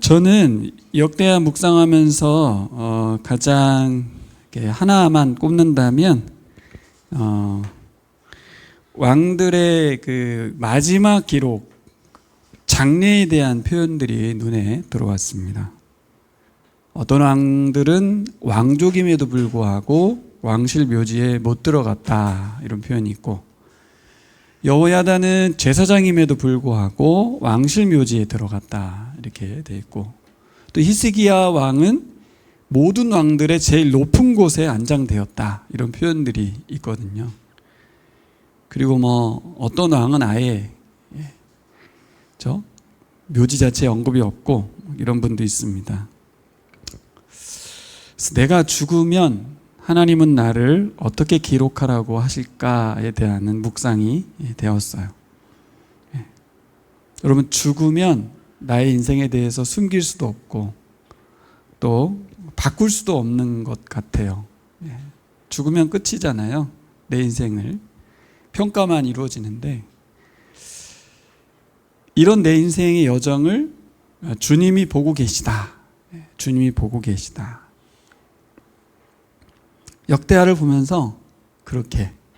저는 역대하 묵상하면서 가장 하나만 꼽는다면 왕들의 그 마지막 기록, 장례에 대한 표현들이 눈에 들어왔습니다. 어떤 왕들은 왕족임에도 불구하고 왕실 묘지에 못 들어갔다, 이런 표현이 있고, 여호야다는 제사장임에도 불구하고 왕실 묘지에 들어갔다, 이렇게 돼 있고, 또 히스기야 왕은 모든 왕들의 제일 높은 곳에 안장되었다, 이런 표현들이 있거든요. 그리고 어떤 왕은 아예 묘지 자체에 언급이 없고, 이런 분도 있습니다. 그래서 내가 죽으면 하나님은 나를 어떻게 기록하라고 하실까에 대한 묵상이 되었어요. 여러분, 죽으면 나의 인생에 대해서 숨길 수도 없고 또 바꿀 수도 없는 것 같아요. 죽으면 끝이잖아요. 내 인생을 평가만 이루어지는데, 이런 내 인생의 여정을 주님이 보고 계시다. 주님이 보고 계시다. 역대하를 보면서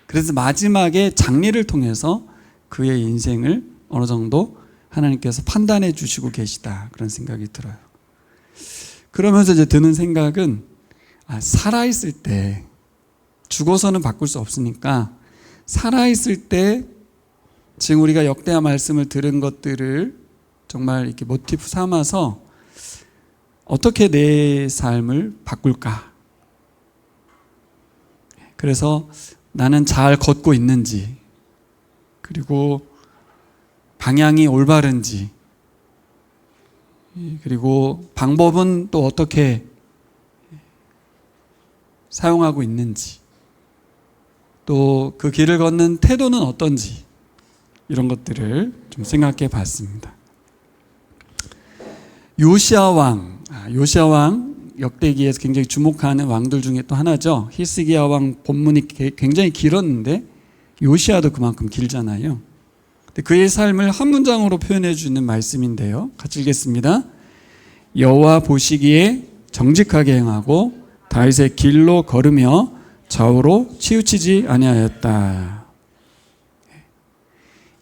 그래서 마지막에 장례를 통해서 그의 인생을 어느 정도 하나님께서 판단해 주시고 계시다, 그런 생각이 들어요. 그러면서 이제 드는 생각은, 살아있을 때, 죽어서는 바꿀 수 없으니까 살아있을 때 지금 우리가 역대하 말씀을 들은 것들을 정말 이렇게 모티프 삼아서 어떻게 내 삶을 바꿀까? 그래서 나는 잘 걷고 있는지, 그리고 방향이 올바른지, 그리고 방법은 또 어떻게 사용하고 있는지, 또 그 길을 걷는 태도는 어떤지, 이런 것들을 좀 생각해 봤습니다. 요시야 왕, 역대기에서 굉장히 주목하는 왕들 중에 또 하나죠. 히스기야 왕 본문이 굉장히 길었는데 요시야도 그만큼 길잖아요. 근데 그의 삶을 한 문장으로 표현해 주는 말씀인데요, 같이 읽겠습니다. 여호와 보시기에 정직하게 행하고 다윗의 길로 걸으며 좌우로 치우치지 아니하였다.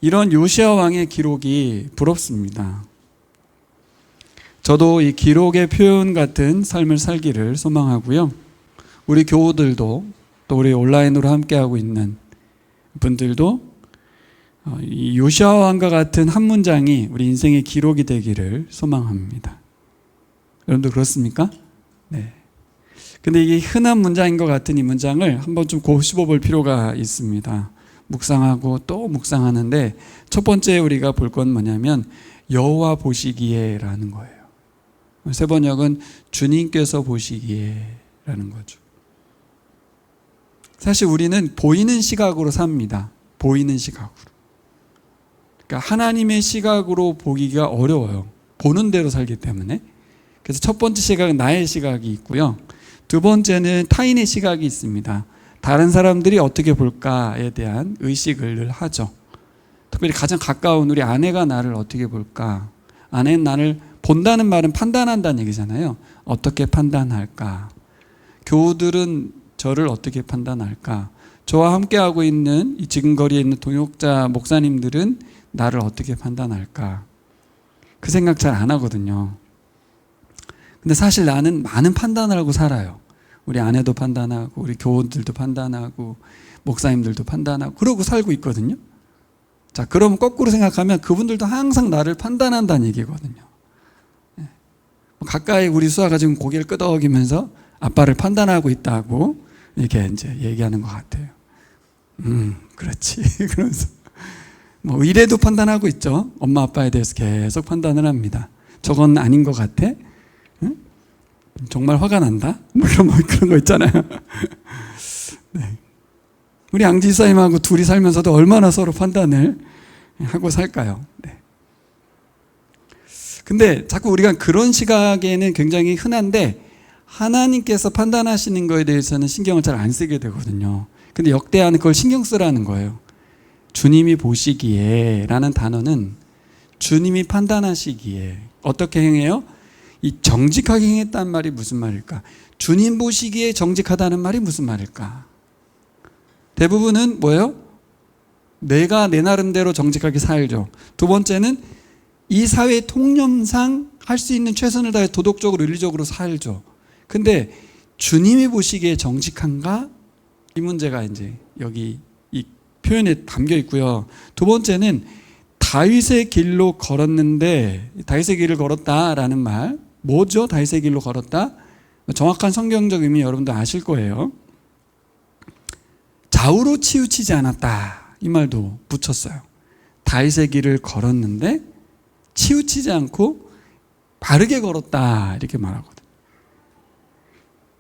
이런 요시야 왕의 기록이 부럽습니다. 저도 이 기록의 표현 같은 삶을 살기를 소망하고요. 우리 교우들도, 또 우리 온라인으로 함께하고 있는 분들도 이 요시야 왕과 같은 한 문장이 우리 인생의 기록이 되기를 소망합니다. 여러분도 그렇습니까? 네. 근데 이게 흔한 문장인 것 같은 이 문장을 한번 좀 곱씹어 볼 필요가 있습니다. 묵상하고 또 묵상하는데, 첫 번째 우리가 볼 건 뭐냐면 여호와 보시기에 라는 거예요. 세 번역은 주님께서 보시기에 라는 거죠. 사실 우리는 보이는 시각으로 삽니다. 보이는 시각으로. 그러니까 하나님의 시각으로 보기가 어려워요. 보는 대로 살기 때문에. 그래서 첫 번째 시각은 나의 시각이 있고요. 두 번째는 타인의 시각이 있습니다. 다른 사람들이 어떻게 볼까에 대한 의식을 늘 하죠. 특별히 가장 가까운 우리 아내가 나를 어떻게 볼까? 아내는 나를 본다는 말은 판단한다는 얘기잖아요. 어떻게 판단할까? 교우들은 저를 어떻게 판단할까? 저와 함께하고 있는 이 지금 거리에 있는 동역자 목사님들은 나를 어떻게 판단할까? 그 생각 잘 안 하거든요. 근데 사실 나는 많은 판단을 하고 살아요. 우리 아내도 판단하고, 우리 교우들도 판단하고, 목사님들도 판단하고, 그러고 살고 있거든요. 자, 그럼 거꾸로 생각하면 그분들도 항상 나를 판단한다는 얘기거든요. 가까이 우리 수아가 지금 고개를 끄덕이면서 아빠를 판단하고 있다고 이렇게 이제 얘기하는 것 같아요. 그렇지. 그러면서 이래도 판단하고 있죠. 엄마 아빠에 대해서 계속 판단을 합니다. 저건 아닌 것 같아. 응? 정말 화가 난다. 그런 거 있잖아요. 네. 우리 앙지사님하고 둘이 살면서도 얼마나 서로 판단을 하고 살까요? 네. 근데 자꾸 우리가 그런 시각에는 굉장히 흔한데, 하나님께서 판단하시는 거에 대해서는 신경을 잘 안 쓰게 되거든요. 근데 역대하는 그걸 신경 쓰라는 거예요. 주님이 보시기에 라는 단어는 주님이 판단하시기에 어떻게 행해요? 이 정직하게 행했다는 말이 무슨 말일까? 주님 보시기에 정직하다는 말이 무슨 말일까? 대부분은 뭐예요? 내가 내 나름대로 정직하게 살죠. 두 번째는 이 사회 통념상 할 수 있는 최선을 다해 도덕적으로 윤리적으로 살죠. 근데 주님이 보시기에 정직한가? 이 문제가 이제 여기 이 표현에 담겨 있고요. 두 번째는 다윗의 길로 걸었는데, 다윗의 길을 걸었다라는 말, 뭐죠? 다윗의 길로 걸었다? 정확한 성경적 의미 여러분도 아실 거예요. 좌우로 치우치지 않았다, 이 말도 붙였어요. 다윗의 길을 걸었는데 치우치지 않고 바르게 걸었다, 이렇게 말하거든요.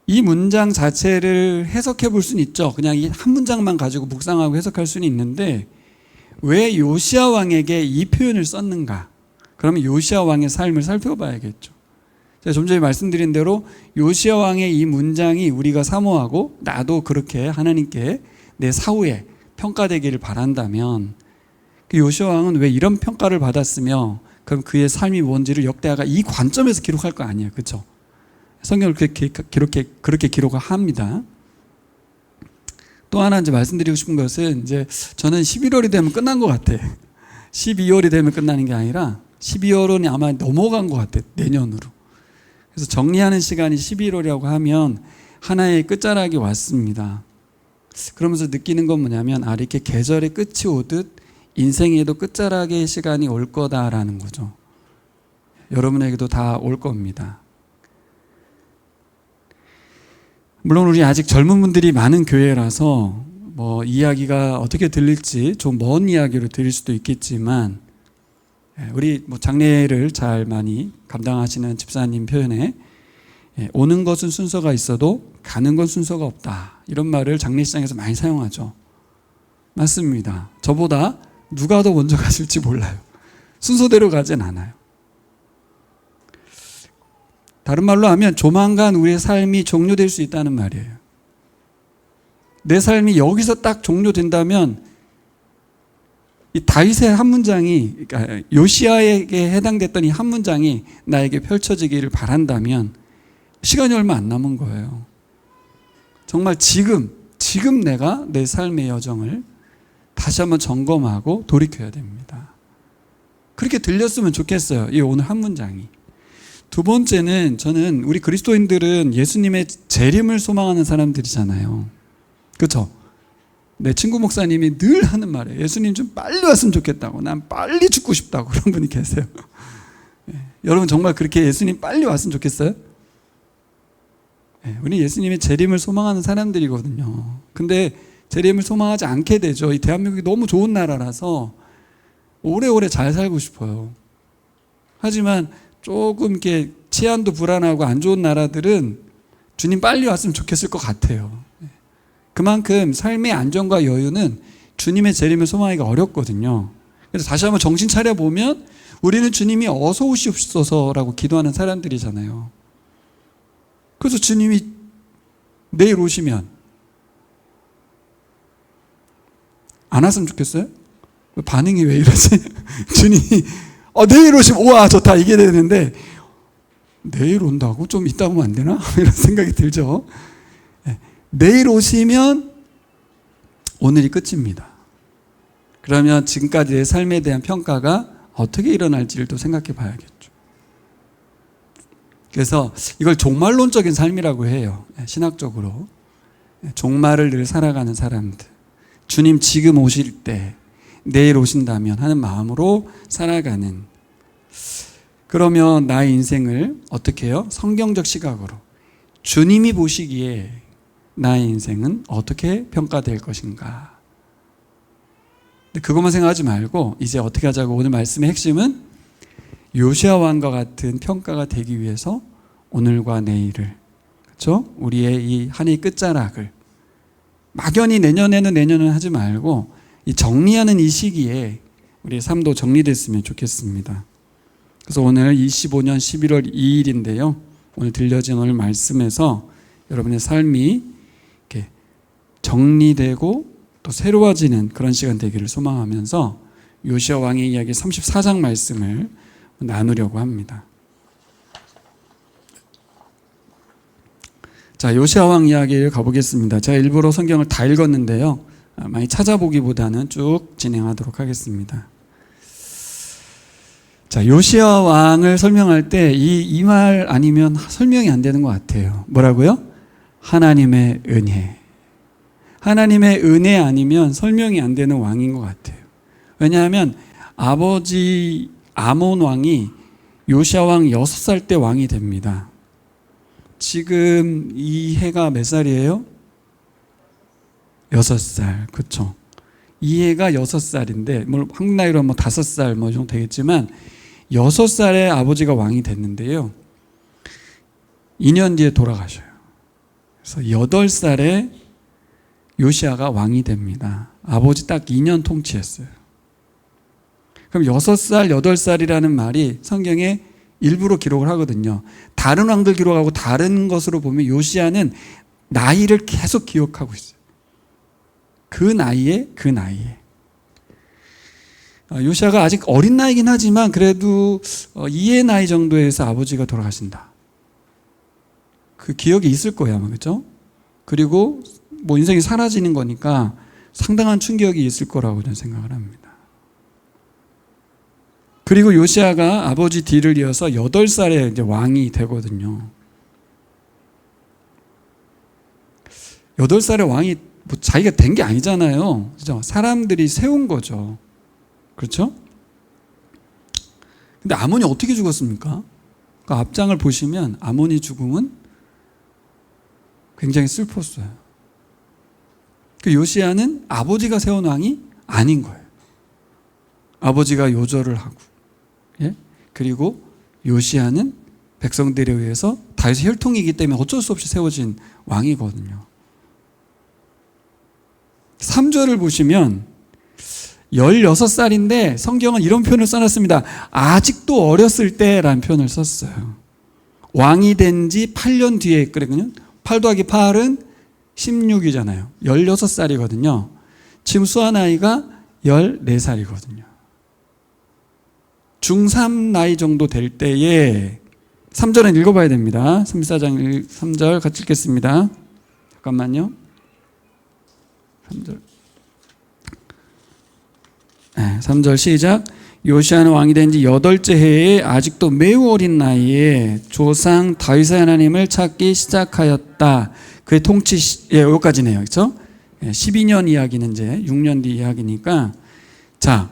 이 문장 자체를 해석해 볼 수는 있죠. 그냥 이 한 문장만 가지고 묵상하고 해석할 수는 있는데, 왜 요시야 왕에게 이 표현을 썼는가? 그러면 요시야 왕의 삶을 살펴봐야겠죠. 제가 좀 전에 말씀드린 대로 요시야 왕의 이 문장이 우리가 사모하고 나도 그렇게 하나님께 내 사후에 평가되기를 바란다면, 그 요시야 왕은 왜 이런 평가를 받았으며 그럼 그의 삶이 뭔지를 역대하가 이 관점에서 기록할 거 아니에요. 그렇죠? 성경을 그렇게 기록을 합니다. 또 하나 이제 말씀드리고 싶은 것은, 이제 저는 11월이 되면 끝난 것 같아. 12월이 되면 끝나는 게 아니라 12월은 아마 넘어간 것 같아, 내년으로. 그래서 정리하는 시간이 11월이라고 하면 하나의 끝자락이 왔습니다. 그러면서 느끼는 건 뭐냐면, 이렇게 계절의 끝이 오듯 인생에도 끝자락의 시간이 올 거다라는 거죠. 여러분에게도 다 올 겁니다. 물론 우리 아직 젊은 분들이 많은 교회라서 뭐 이야기가 어떻게 들릴지 좀 먼 이야기로 들릴 수도 있겠지만, 우리 뭐 장례를 잘 많이 감당하시는 집사님 표현에 오는 것은 순서가 있어도 가는 건 순서가 없다, 이런 말을 장례식장에서 많이 사용하죠. 맞습니다. 저보다 누가 더 먼저 가실지 몰라요. 순서대로 가진 않아요. 다른 말로 하면 조만간 우리의 삶이 종료될 수 있다는 말이에요. 내 삶이 여기서 딱 종료된다면 이 다윗의 한 문장이, 그러니까 요시야에게 해당됐던 이 한 문장이 나에게 펼쳐지기를 바란다면 시간이 얼마 안 남은 거예요. 정말 지금 내가 내 삶의 여정을 다시 한번 점검하고 돌이켜야 됩니다. 그렇게 들렸으면 좋겠어요, 이 오늘 한 문장이. 두 번째는, 저는 우리 그리스도인들은 예수님의 재림을 소망하는 사람들이잖아요. 그렇죠? 내 친구 목사님이 늘 하는 말이에요. 예수님 좀 빨리 왔으면 좋겠다고. 난 빨리 죽고 싶다고. 그런 분이 계세요. 여러분 정말 그렇게 예수님 빨리 왔으면 좋겠어요? 우리 예수님의 재림을 소망하는 사람들이거든요. 근데 재림을 소망하지 않게 되죠. 이 대한민국이 너무 좋은 나라라서 오래오래 잘 살고 싶어요. 하지만 조금 이렇게 치안도 불안하고 안 좋은 나라들은 주님 빨리 왔으면 좋겠을 것 같아요. 그만큼 삶의 안정과 여유는 주님의 재림을 소망하기가 어렵거든요. 그래서 다시 한번 정신 차려보면 우리는 주님이 어서 오시옵소서라고 기도하는 사람들이잖아요. 그래서 주님이 내일 오시면 안 왔으면 좋겠어요? 반응이 왜 이러지? 주님이 내일 오시면 우와 좋다 이게 되는데, 내일 온다고? 좀 이따 오면 안 되나? 이런 생각이 들죠. 내일 오시면 오늘이 끝입니다. 그러면 지금까지 내 삶에 대한 평가가 어떻게 일어날지를 또 생각해 봐야겠죠. 그래서 이걸 종말론적인 삶이라고 해요. 신학적으로. 종말을 늘 살아가는 사람들. 주님 지금 오실 때, 내일 오신다면 하는 마음으로 살아가는. 그러면 나의 인생을 어떻게 해요? 성경적 시각으로. 주님이 보시기에 나의 인생은 어떻게 평가될 것인가. 근데 그것만 생각하지 말고 이제 어떻게 하자고, 오늘 말씀의 핵심은 요시야 왕과 같은 평가가 되기 위해서 오늘과 내일을, 그렇죠? 우리의 이 한 해의 끝자락을 막연히 내년에는 하지 말고 이 정리하는 이 시기에 우리의 삶도 정리됐으면 좋겠습니다. 그래서 오늘 25년 11월 2일인데요. 오늘 들려진 오늘 말씀에서 여러분의 삶이 이렇게 정리되고 또 새로워지는 그런 시간 되기를 소망하면서 요시야 왕의 이야기 34장 말씀을 나누려고 합니다. 자, 요시야 왕 이야기를 가보겠습니다. 제가 일부러 성경을 다 읽었는데요. 많이 찾아보기보다는 쭉 진행하도록 하겠습니다. 자, 요시야 왕을 설명할 때 이 말 아니면 설명이 안 되는 것 같아요. 뭐라고요? 하나님의 은혜. 하나님의 은혜 아니면 설명이 안 되는 왕인 것 같아요. 왜냐하면 아버지 아몬 왕이 요시야 왕 6살 때 왕이 됩니다. 지금 이 해가 몇 살이에요? 6살. 그렇죠. 이 해가 6살인데 뭐 한국 나이로 5살 뭐 정도 되겠지만 6살에 아버지가 왕이 됐는데요. 2년 뒤에 돌아가셔요. 그래서 8살에 요시야가 왕이 됩니다. 아버지 딱 2년 통치했어요. 그럼 6살, 8살이라는 말이 성경에 일부러 기록을 하거든요. 다른 왕들 기록하고 다른 것으로 보면 요시야는 나이를 계속 기억하고 있어요. 그 나이에. 요시야가 아직 어린 나이긴 하지만 그래도 이해 나이 정도에서 아버지가 돌아가신다. 그 기억이 있을 거예요, 아마. 그렇죠? 그리고 뭐 인생이 사라지는 거니까 상당한 충격이 있을 거라고 저는 생각을 합니다. 그리고 요시야가 아버지 뒤를 이어서 8살에 이제 왕이 되거든요. 8살에 왕이 뭐 자기가 된 게 아니잖아요. 그죠? 사람들이 세운 거죠. 그렇죠? 근데 아몬이 어떻게 죽었습니까? 그 앞장을 보시면 아몬이 죽음은 굉장히 슬펐어요. 그 요시야는 아버지가 세운 왕이 아닌 거예요. 아버지가 요절을 하고, 예? 그리고 요시야는 백성들에 의해서 다윗의 혈통이기 때문에 어쩔 수 없이 세워진 왕이거든요. 3절을 보시면 16살인데 성경은 이런 표현을 써놨습니다. 아직도 어렸을 때라는 표현을 썼어요. 왕이 된 지 8년 뒤에 있거든요. 8 더하기 8은 16이잖아요. 16살이거든요. 지금 수아 나이가 14살이거든요. 중3 나이 정도 될 때에 3절은 읽어봐야 됩니다. 34장 3절 같이 읽겠습니다. 잠깐만요. 3절. 네, 3절 시작. 요시야는 왕이 된 지 8째 해에 아직도 매우 어린 나이에 조상 다윗의 하나님을 찾기 시작하였다. 그의 통치, 여기까지네요. 그렇죠? 12년 이야기는 이제 6년 뒤 이야기니까. 자,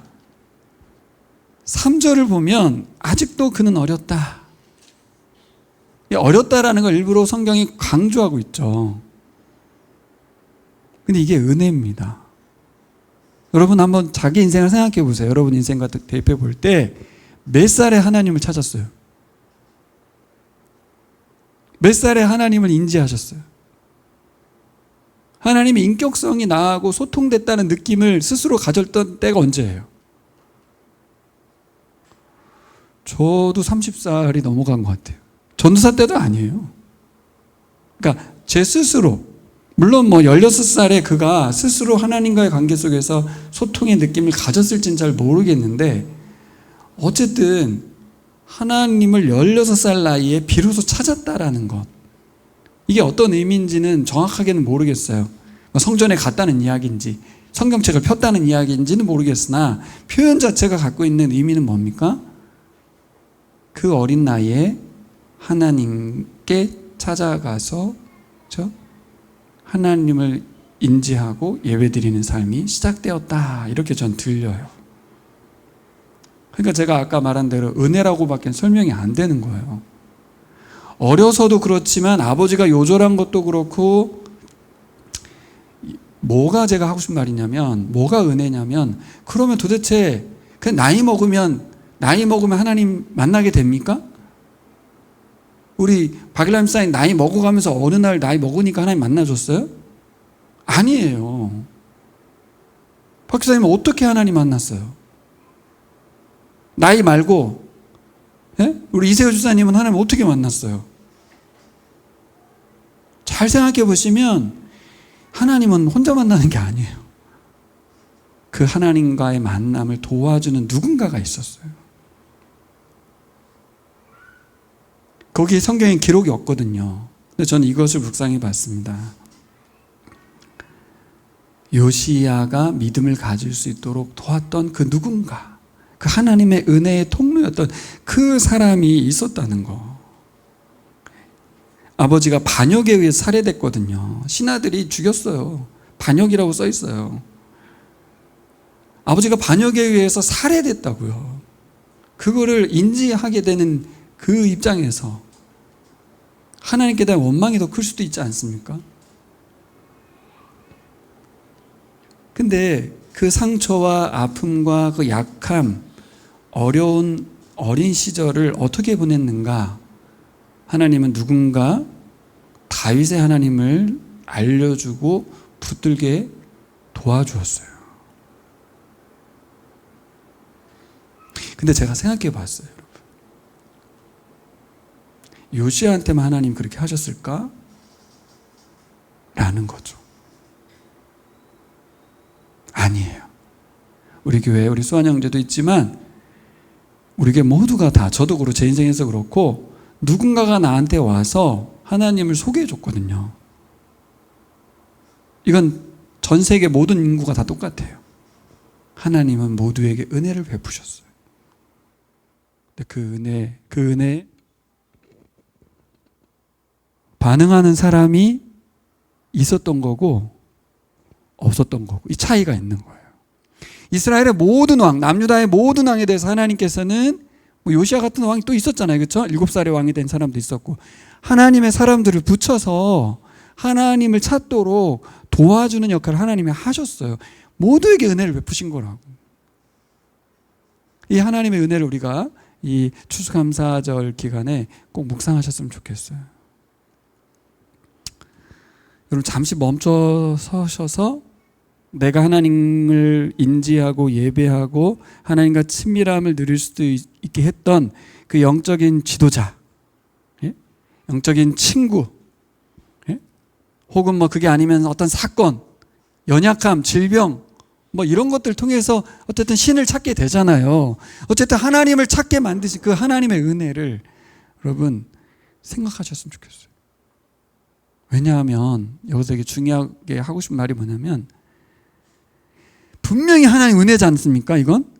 3절을 보면 아직도 그는 어렸다. 어렸다라는 걸 일부러 성경이 강조하고 있죠. 근데 이게 은혜입니다. 여러분 한번 자기 인생을 생각해 보세요. 여러분 인생과 대입해 볼 때 몇 살에 하나님을 찾았어요? 몇 살에 하나님을 인지하셨어요? 하나님의 인격성이 나하고 소통됐다는 느낌을 스스로 가졌던 때가 언제예요? 저도 30살이 넘어간 것 같아요. 전도사 때도 아니에요. 그러니까 제 스스로, 물론 뭐 16살에 그가 스스로 하나님과의 관계 속에서 소통의 느낌을 가졌을지는 잘 모르겠는데 어쨌든 하나님을 16살 나이에 비로소 찾았다라는 것, 이게 어떤 의미인지는 정확하게는 모르겠어요. 성전에 갔다는 이야기인지 성경책을 폈다는 이야기인지는 모르겠으나 표현 자체가 갖고 있는 의미는 뭡니까? 그 어린 나이에 하나님께 찾아가서 그렇죠? 하나님을 인지하고 예배드리는 삶이 시작되었다, 이렇게 전 들려요. 그러니까 제가 아까 말한 대로 은혜라고밖에 설명이 안 되는 거예요. 어려서도 그렇지만 아버지가 요절한 것도 그렇고, 뭐가 제가 하고 싶은 말이냐면, 뭐가 은혜냐면, 그러면 도대체 그냥 나이 먹으면 하나님 만나게 됩니까? 우리 박일남 사인 나이 먹어가면서 어느 날 나이 먹으니까 하나님 만나줬어요? 아니에요. 박 기사님은 어떻게 하나님 만났어요? 나이 말고, 예? 우리 이세호 주사님은 하나님 어떻게 만났어요? 잘 생각해 보시면 하나님은 혼자 만나는 게 아니에요. 그 하나님과의 만남을 도와주는 누군가가 있었어요. 거기에 성경에 기록이 없거든요. 근데 저는 이것을 묵상해 봤습니다. 요시야가 믿음을 가질 수 있도록 도왔던 그 누군가, 그 하나님의 은혜의 통로였던 그 사람이 있었다는 거. 아버지가 반역에 의해 살해됐거든요. 신하들이 죽였어요. 반역이라고 써 있어요. 아버지가 반역에 의해서 살해됐다고요. 그거를 인지하게 되는 그 입장에서 하나님께 대한 원망이 더 클 수도 있지 않습니까? 근데 그 상처와 아픔과 그 약함, 어려운 어린 시절을 어떻게 보냈는가? 하나님은 누군가 다윗의 하나님을 알려주고 붙들게 도와주었어요. 근데 제가 생각해 봤어요, 여러분. 요시야한테만 하나님 그렇게 하셨을까? 라는 거죠. 아니에요. 우리 교회, 우리 수환 형제도 있지만 우리 교회 모두가 다, 저도 그렇고 제 인생에서 그렇고 누군가가 나한테 와서 하나님을 소개해 줬거든요. 이건 전 세계 모든 인구가 다 똑같아요. 하나님은 모두에게 은혜를 베푸셨어요. 근데 그 은혜에 반응하는 사람이 있었던 거고 없었던 거고, 이 차이가 있는 거예요. 이스라엘의 모든 왕, 남유다의 모든 왕에 대해서 하나님께서는 요시야 같은 왕이 또 있었잖아요. 그렇죠? 7살의 왕이 된 사람도 있었고, 하나님의 사람들을 붙여서 하나님을 찾도록 도와주는 역할을 하나님이 하셨어요. 모두에게 은혜를 베푸신 거라고. 이 하나님의 은혜를 우리가 이 추수감사절 기간에 꼭 묵상하셨으면 좋겠어요. 여러분, 잠시 멈춰 서셔서 내가 하나님을 인지하고 예배하고 하나님과 친밀함을 누릴 수도 있게 했던 그 영적인 지도자, 영적인 친구, 혹은 그게 아니면 어떤 사건, 연약함, 질병, 이런 것들 통해서 어쨌든 신을 찾게 되잖아요. 어쨌든 하나님을 찾게 만드신 그 하나님의 은혜를 여러분 생각하셨으면 좋겠어요. 왜냐하면 여기서 되게 중요하게 하고 싶은 말이 뭐냐면, 분명히 하나님 은혜지 않습니까? 이건?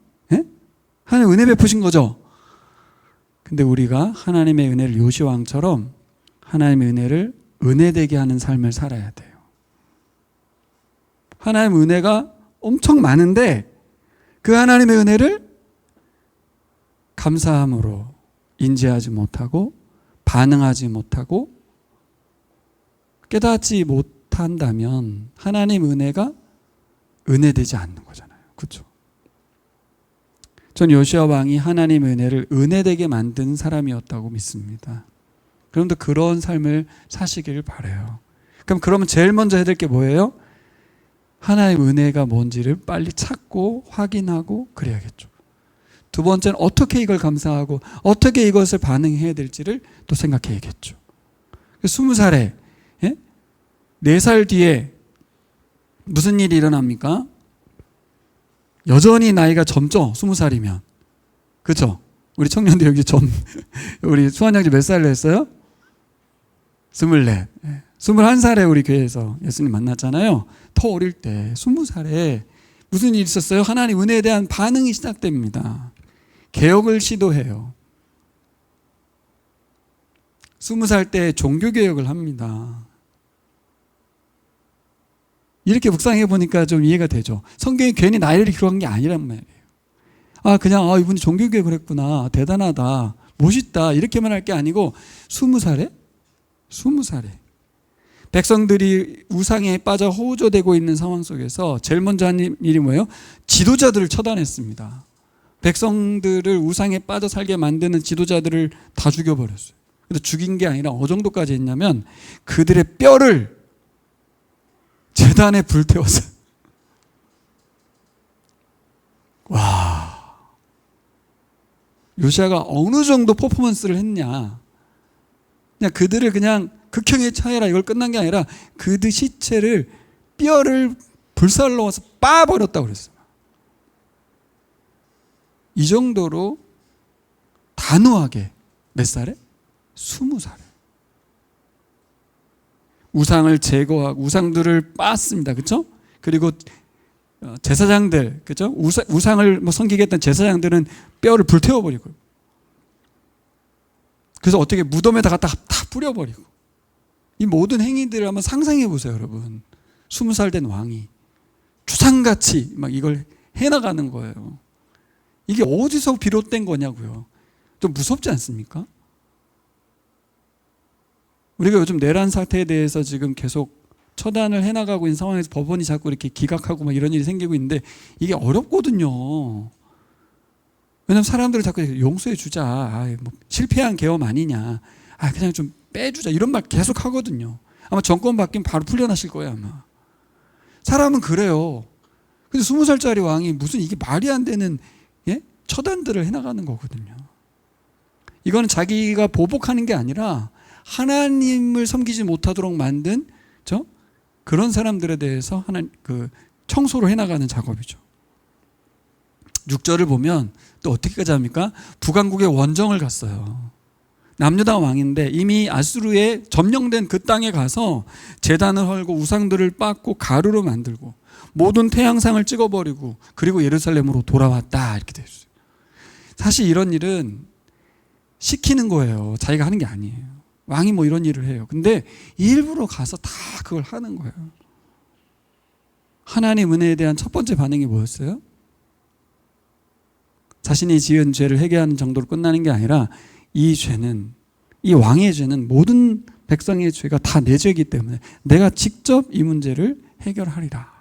하나님 은혜 베푸신 거죠. 근데 우리가 하나님의 은혜를 요시야 왕처럼 하나님의 은혜를 은혜되게 하는 삶을 살아야 돼요. 하나님의 은혜가 엄청 많은데 그 하나님의 은혜를 감사함으로 인지하지 못하고 반응하지 못하고 깨닫지 못한다면 하나님 은혜가 은혜되지 않는 거잖아요. 그렇죠? 전 요시야 왕이 하나님의 은혜를 은혜되게 만든 사람이었다고 믿습니다. 그런데 그런 삶을 사시길 바라요. 그러면 제일 먼저 해야 될 게 뭐예요? 하나님의 은혜가 뭔지를 빨리 찾고 확인하고 그래야겠죠. 두 번째는 어떻게 이걸 감사하고 어떻게 이것을 반응해야 될지를 또 생각해야겠죠. 20살에 4살 뒤에 무슨 일이 일어납니까? 여전히 나이가 젊죠? 20살이면. 그렇죠? 우리 청년들 여기 우리 수환 형제 몇 살로 했어요? 24. 21살에 우리 교회에서 예수님 만났잖아요. 더 어릴 때 20살에 무슨 일이 있었어요? 하나님 은혜에 대한 반응이 시작됩니다. 개혁을 시도해요. 20살 때 종교개혁을 합니다. 이렇게 묵상해 보니까 좀 이해가 되죠. 성경이 괜히 나이를 기록한 게 아니란 말이에요. 그냥 이분이 종교개혁을 했구나, 대단하다, 멋있다, 이렇게만 할 게 아니고 20살에 백성들이 우상에 빠져 호조되고 있는 상황 속에서 제일 먼저 한 일이 뭐예요? 지도자들을 처단했습니다. 백성들을 우상에 빠져 살게 만드는 지도자들을 다 죽여버렸어요. 근데 죽인 게 아니라 어느 정도까지 했냐면 그들의 뼈를 제단에 불태웠어요. 와, 요시야가 어느 정도 퍼포먼스를 했냐. 그냥 그들을 그냥 극형에 처해라, 이걸 끝난 게 아니라 그들 시체를, 뼈를 불살로 와서 빠버렸다고 그랬어요. 이 정도로 단호하게. 몇 살에? 20살에. 우상을 제거하고 우상들을 빻습니다. 그렇죠? 그리고 제사장들, 그렇죠? 우상을 섬기겠다는 제사장들은 뼈를 불태워버리고, 그래서 어떻게 무덤에다 갖다 다 뿌려버리고, 이 모든 행위들을 한번 상상해 보세요, 여러분. 20살 된 왕이 주상같이 막 이걸 해나가는 거예요. 이게 어디서 비롯된 거냐고요. 좀 무섭지 않습니까? 우리가 요즘 내란 사태에 대해서 지금 계속 처단을 해나가고 있는 상황에서 법원이 자꾸 이렇게 기각하고 막 이런 일이 생기고 있는데 이게 어렵거든요. 왜냐면 사람들을 자꾸 용서해 주자. 뭐 실패한 계엄 아니냐. 그냥 좀 빼주자. 이런 말 계속 하거든요. 아마 정권 바뀌면 바로 풀려나실 거예요, 아마. 사람은 그래요. 근데 20살짜리 왕이 무슨 이게 말이 안 되는 처단들을 해나가는 거거든요. 이거는 자기가 보복하는 게 아니라 하나님을 섬기지 못하도록 만든 그런 사람들에 대해서 청소를 해나가는 작업이죠. 6절을 보면 또 어떻게까지 합니까? 북왕국의 원정을 갔어요. 남유다 왕인데 이미 아수르에 점령된 그 땅에 가서 제단을 헐고 우상들을 빻고 가루로 만들고 모든 태양상을 찍어버리고 그리고 예루살렘으로 돌아왔다, 이렇게 되어 있어요. 사실 이런 일은 시키는 거예요. 자기가 하는 게 아니에요. 왕이 뭐 이런 일을 해요. 근데 일부러 가서 다 그걸 하는 거예요. 하나님 은혜에 대한 첫 번째 반응이 뭐였어요? 자신이 지은 죄를 회개하는 정도로 끝나는 게 아니라 이 왕의 죄는 모든 백성의 죄가 다 내 죄이기 때문에 내가 직접 이 문제를 해결하리라.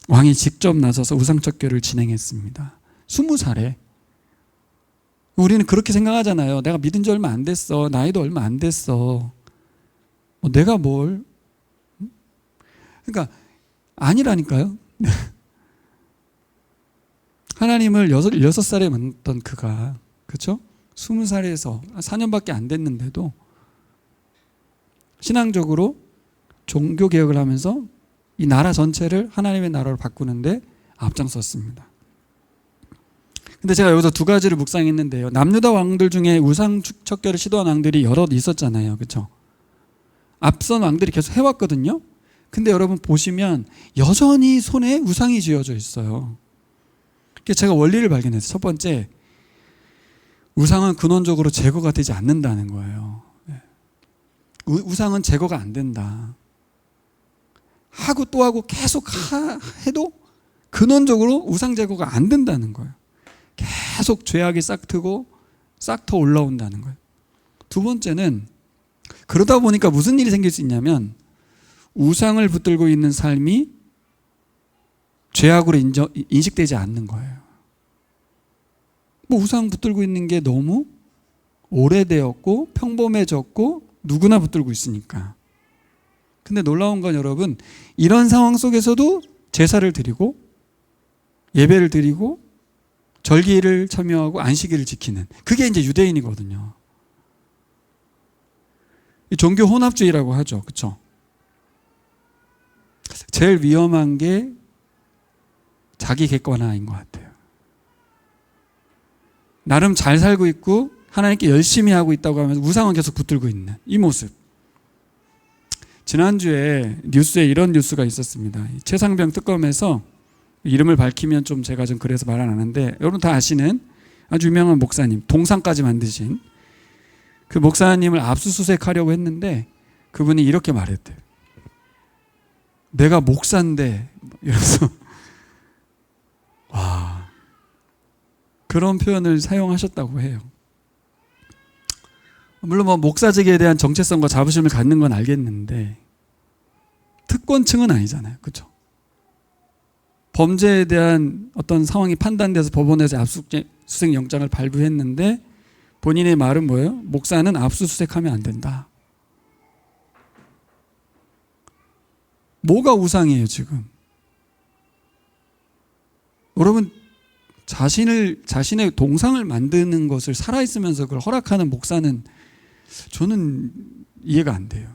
왕이 직접 나서서 우상척결을 진행했습니다. 20살에. 우리는 그렇게 생각하잖아요. 내가 믿은 지 얼마 안 됐어. 나이도 얼마 안 됐어. 내가 뭘. 그러니까 아니라니까요. 하나님을 16살에 만났던 그가, 그렇죠? 20살에서 4년밖에 안 됐는데도 신앙적으로 종교개혁을 하면서 이 나라 전체를 하나님의 나라로 바꾸는데 앞장섰습니다. 근데 제가 여기서 두 가지를 묵상했는데요. 남유다 왕들 중에 우상 척결을 시도한 왕들이 여럿 있었잖아요. 그렇죠? 앞선 왕들이 계속 해왔거든요. 근데 여러분 보시면 여전히 손에 우상이 쥐어져 있어요. 제가 원리를 발견했어요. 첫 번째, 우상은 근원적으로 제거가 되지 않는다는 거예요. 우상은 제거가 안 된다. 하고 또 하고 계속 해도 근원적으로 우상 제거가 안 된다는 거예요. 계속 죄악이 싹트고 싹터 올라온다는 거예요. 두 번째는 그러다 보니까 무슨 일이 생길 수 있냐면 우상을 붙들고 있는 삶이 죄악으로 인식되지 않는 거예요. 우상 붙들고 있는 게 너무 오래되었고 평범해졌고 누구나 붙들고 있으니까. 근데 놀라운 건 여러분, 이런 상황 속에서도 제사를 드리고 예배를 드리고 절기를 참여하고 안식일을 지키는, 그게 이제 유대인이거든요. 종교 혼합주의라고 하죠. 그렇죠? 제일 위험한 게 자기 객관화인 것 같아요. 나름 잘 살고 있고 하나님께 열심히 하고 있다고 하면서 우상은 계속 붙들고 있는 이 모습. 지난주에 뉴스에 이런 뉴스가 있었습니다. 최상병 특검에서 이름을 밝히면 좀 제가 좀 그래서 말 안 하는데, 여러분 다 아시는 아주 유명한 목사님, 동상까지 만드신 그 목사님을 압수수색하려고 했는데 그분이 이렇게 말했대요. 내가 목사인데, 이러면서 와, 그런 표현을 사용하셨다고 해요. 물론 목사직에 대한 정체성과 자부심을 갖는 건 알겠는데 특권층은 아니잖아요. 그렇죠? 범죄에 대한 어떤 상황이 판단돼서 법원에서 압수수색 영장을 발부했는데 본인의 말은 뭐예요? 목사는 압수수색하면 안 된다. 뭐가 우상이에요, 지금? 여러분, 자신의 동상을 만드는 것을 살아있으면서 그걸 허락하는 목사는 저는 이해가 안 돼요.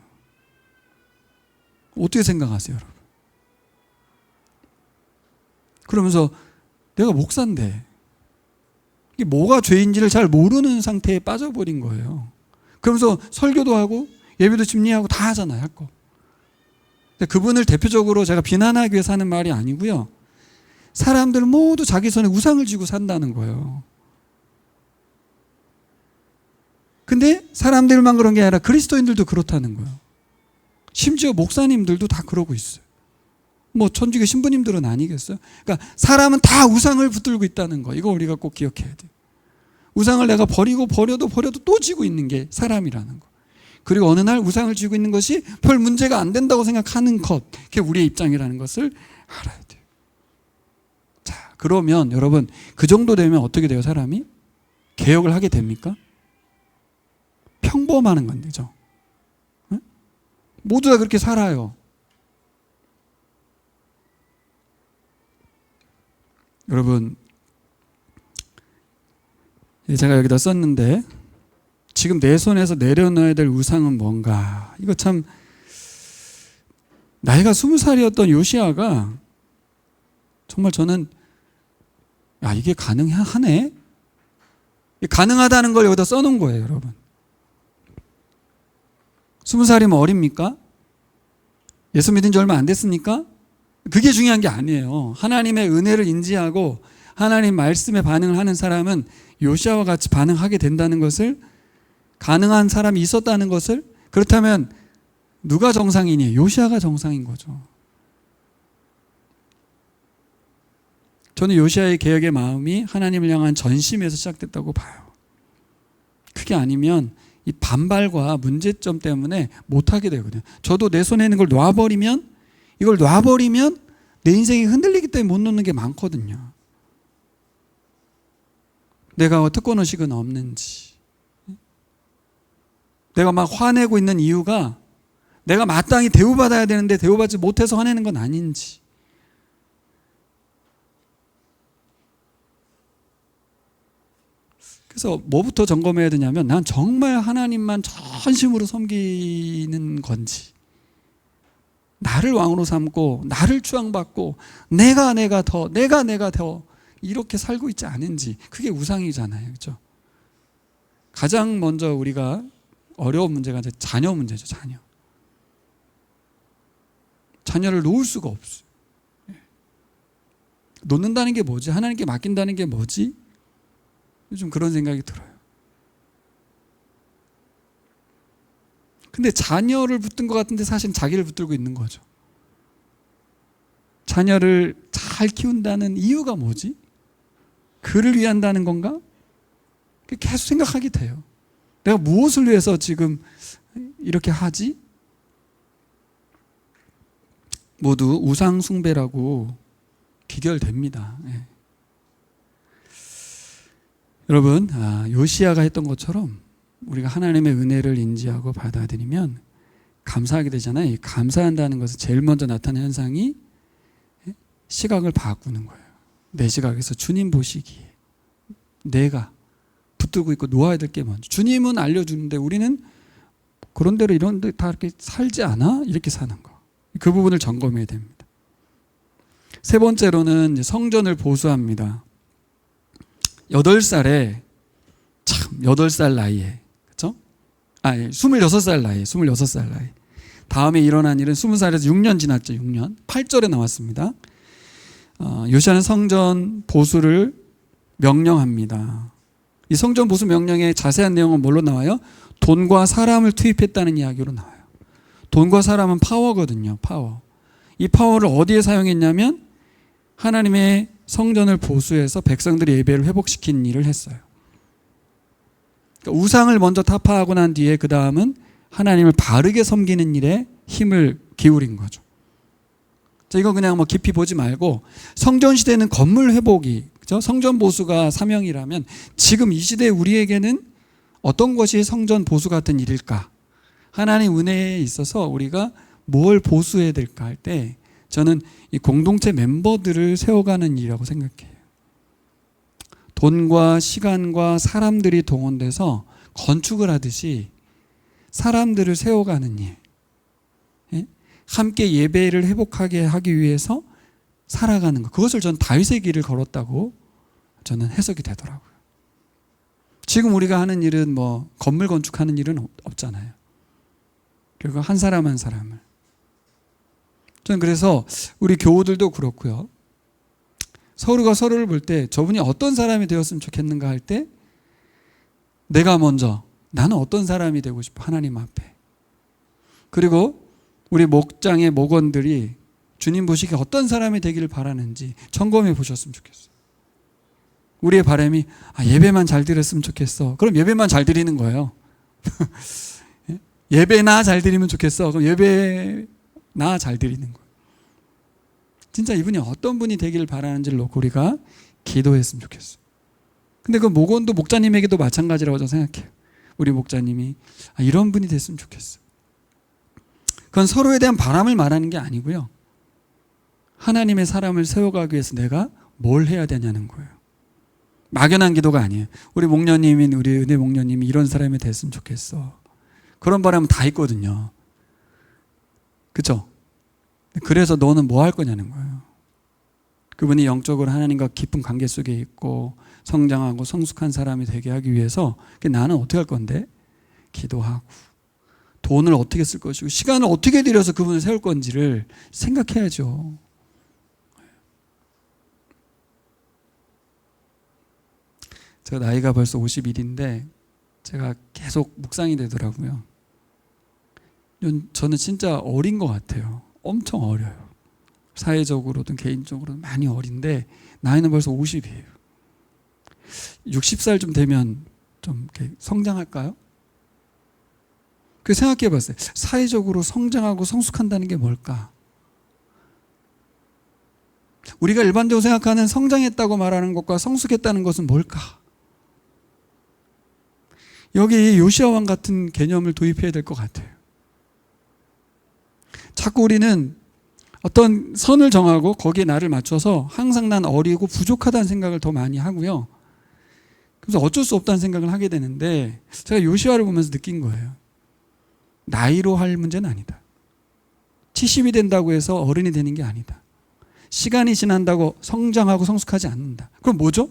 어떻게 생각하세요, 여러분? 그러면서 내가 목사인데 이게 뭐가 죄인지를 잘 모르는 상태에 빠져버린 거예요. 그러면서 설교도 하고 예배도 집리하고 다 하잖아요. 할 거. 근데 그분을 대표적으로 제가 비난하기 위해서 하는 말이 아니고요. 사람들 모두 자기 손에 우상을 쥐고 산다는 거예요. 근데 사람들만 그런 게 아니라 그리스도인들도 그렇다는 거예요. 심지어 목사님들도 다 그러고 있어요. 뭐 천주교 신부님들은 아니겠어요? 그러니까 사람은 다 우상을 붙들고 있다는 거. 이거 우리가 꼭 기억해야 돼요. 우상을 내가 버려도 또 쥐고 있는 게 사람이라는 거. 그리고 어느 날 우상을 쥐고 있는 것이 별 문제가 안 된다고 생각하는 것. 그게 우리의 입장이라는 것을 알아야 돼요. 자, 그러면 여러분 그 정도 되면 어떻게 돼요, 사람이? 개혁을 하게 됩니까? 평범하는 건데죠. 응? 모두 다 그렇게 살아요. 여러분, 제가 여기다 썼는데 지금 내 손에서 내려놔야 될 우상은 뭔가? 이거 참 나이가 20살이었던 요시야가 정말 저는 이게 가능하네? 가능하다는 걸 여기다 써놓은 거예요, 여러분. 20살이면 어립니까? 예수 믿은 지 얼마 안 됐습니까? 그게 중요한 게 아니에요. 하나님의 은혜를 인지하고 하나님 말씀에 반응을 하는 사람은 요시야와 같이 반응하게 된다는 것을, 가능한 사람이 있었다는 것을, 그렇다면 누가 정상이니? 요시야가 정상인 거죠. 저는 요시야의 개혁의 마음이 하나님을 향한 전심에서 시작됐다고 봐요. 그게 아니면 이 반발과 문제점 때문에 못하게 되거든요. 저도 내 손에 있는 걸 이걸 놔버리면 내 인생이 흔들리기 때문에 못 놓는 게 많거든요. 내가 특권의식은 없는지, 내가 막 화내고 있는 이유가 내가 마땅히 대우받아야 되는데 대우받지 못해서 화내는 건 아닌지, 그래서 뭐부터 점검해야 되냐면 난 정말 하나님만 전심으로 섬기는 건지, 나를 왕으로 삼고 나를 추앙받고 내가 더 이렇게 살고 있지 않은지. 그게 우상이잖아요. 그렇죠? 가장 먼저 우리가 어려운 문제가 이제 자녀 문제죠. 자녀를 놓을 수가 없어요. 놓는다는 게 뭐지? 하나님께 맡긴다는 게 뭐지? 요즘 그런 생각이 들어요. 근데 자녀를 붙든 것 같은데 사실 자기를 붙들고 있는 거죠. 자녀를 잘 키운다는 이유가 뭐지? 그를 위한다는 건가? 계속 생각하게 돼요. 내가 무엇을 위해서 지금 이렇게 하지? 모두 우상 숭배라고 귀결됩니다. 예. 여러분, 요시야가 했던 것처럼 우리가 하나님의 은혜를 인지하고 받아들이면 감사하게 되잖아요. 이 감사한다는 것은 제일 먼저 나타나는 현상이 시각을 바꾸는 거예요. 내 시각에서 주님 보시기에 내가 붙들고 있고 놓아야 될 게 먼저. 주님은 알려주는데 우리는 그런 대로 이런 데 다 이렇게 살지 않아? 이렇게 사는 거. 그 부분을 점검해야 됩니다. 세 번째로는 성전을 보수합니다. 8살에, 참 8살 나이에, 그렇죠? 26살 나이. 다음에 일어난 일은 20살에서 6년 지났죠. 6년. 8절에 나왔습니다. 요시야는 성전 보수를 명령합니다. 이 성전 보수 명령의 자세한 내용은 뭘로 나와요? 돈과 사람을 투입했다는 이야기로 나와요. 돈과 사람은 파워거든요. 파워. 이 파워를 어디에 사용했냐면 하나님의 성전을 보수해서 백성들이 예배를 회복시킨 일을 했어요. 그러니까 우상을 먼저 타파하고 난 뒤에 그 다음은 하나님을 바르게 섬기는 일에 힘을 기울인 거죠. 자, 이거 그냥 뭐 깊이 보지 말고 성전 시대는 건물 회복이, 그죠? 성전 보수가 사명이라면 지금 이 시대 우리에게는 어떤 것이 성전 보수 같은 일일까? 하나님 은혜에 있어서 우리가 뭘 보수해야 될까 할 때 저는 이 공동체 멤버들을 세워가는 일이라고 생각해요. 돈과 시간과 사람들이 동원돼서 건축을 하듯이 사람들을 세워가는 일, 함께 예배를 회복하게 하기 위해서 살아가는 것, 그것을 전 다윗의 길을 걸었다고 저는 해석이 되더라고요. 지금 우리가 하는 일은 뭐 건물 건축하는 일은 없잖아요. 결국 한 사람 한 사람을. 저는 그래서 우리 교우들도 그렇고요. 서로가 서로를 볼 때 저분이 어떤 사람이 되었으면 좋겠는가 할 때 내가 먼저 나는 어떤 사람이 되고 싶어 하나님 앞에. 그리고 우리 목장의 목원들이 주님 보시기에 어떤 사람이 되기를 바라는지 점검해 보셨으면 좋겠어요. 우리의 바람이 예배만 잘 드렸으면 좋겠어. 그럼 예배만 잘 드리는 거예요. 예배나 잘 드리면 좋겠어. 그럼 예배나 잘 드리는 거예요. 진짜 이분이 어떤 분이 되기를 바라는지를 놓고 우리가 기도했으면 좋겠어요. 근데 그 목원도 목자님에게도 마찬가지라고 저는 생각해요. 우리 목자님이 이런 분이 됐으면 좋겠어요. 그건 서로에 대한 바람을 말하는 게 아니고요. 하나님의 사람을 세워가기 위해서 내가 뭘 해야 되냐는 거예요. 막연한 기도가 아니에요. 우리 목녀님인 우리 은혜 목녀님이 이런 사람이 됐으면 좋겠어. 그런 바람은 다 있거든요. 그렇죠? 그래서 너는 뭐 할 거냐는 거예요. 그분이 영적으로 하나님과 깊은 관계 속에 있고 성장하고 성숙한 사람이 되게 하기 위해서 나는 어떻게 할 건데? 기도하고 돈을 어떻게 쓸 것이고 시간을 어떻게 들여서 그분을 세울 건지를 생각해야죠. 제가 나이가 벌써 51인데 제가 계속 묵상이 되더라고요. 저는 진짜 어린 것 같아요. 엄청 어려요. 사회적으로든 개인적으로든 많이 어린데 나이는 벌써 50이에요. 60살쯤 되면 좀 이렇게 성장할까요? 그 생각해 봤어요. 사회적으로 성장하고 성숙한다는 게 뭘까? 우리가 일반적으로 생각하는 성장했다고 말하는 것과 성숙했다는 것은 뭘까? 여기 요시야 왕 같은 개념을 도입해야 될 것 같아요. 자꾸 우리는 어떤 선을 정하고 거기에 나를 맞춰서 항상 난 어리고 부족하다는 생각을 더 많이 하고요. 그래서 어쩔 수 없다는 생각을 하게 되는데 제가 요시야를 보면서 느낀 거예요. 나이로 할 문제는 아니다. 70이 된다고 해서 어른이 되는 게 아니다. 시간이 지난다고 성장하고 성숙하지 않는다. 그럼 뭐죠?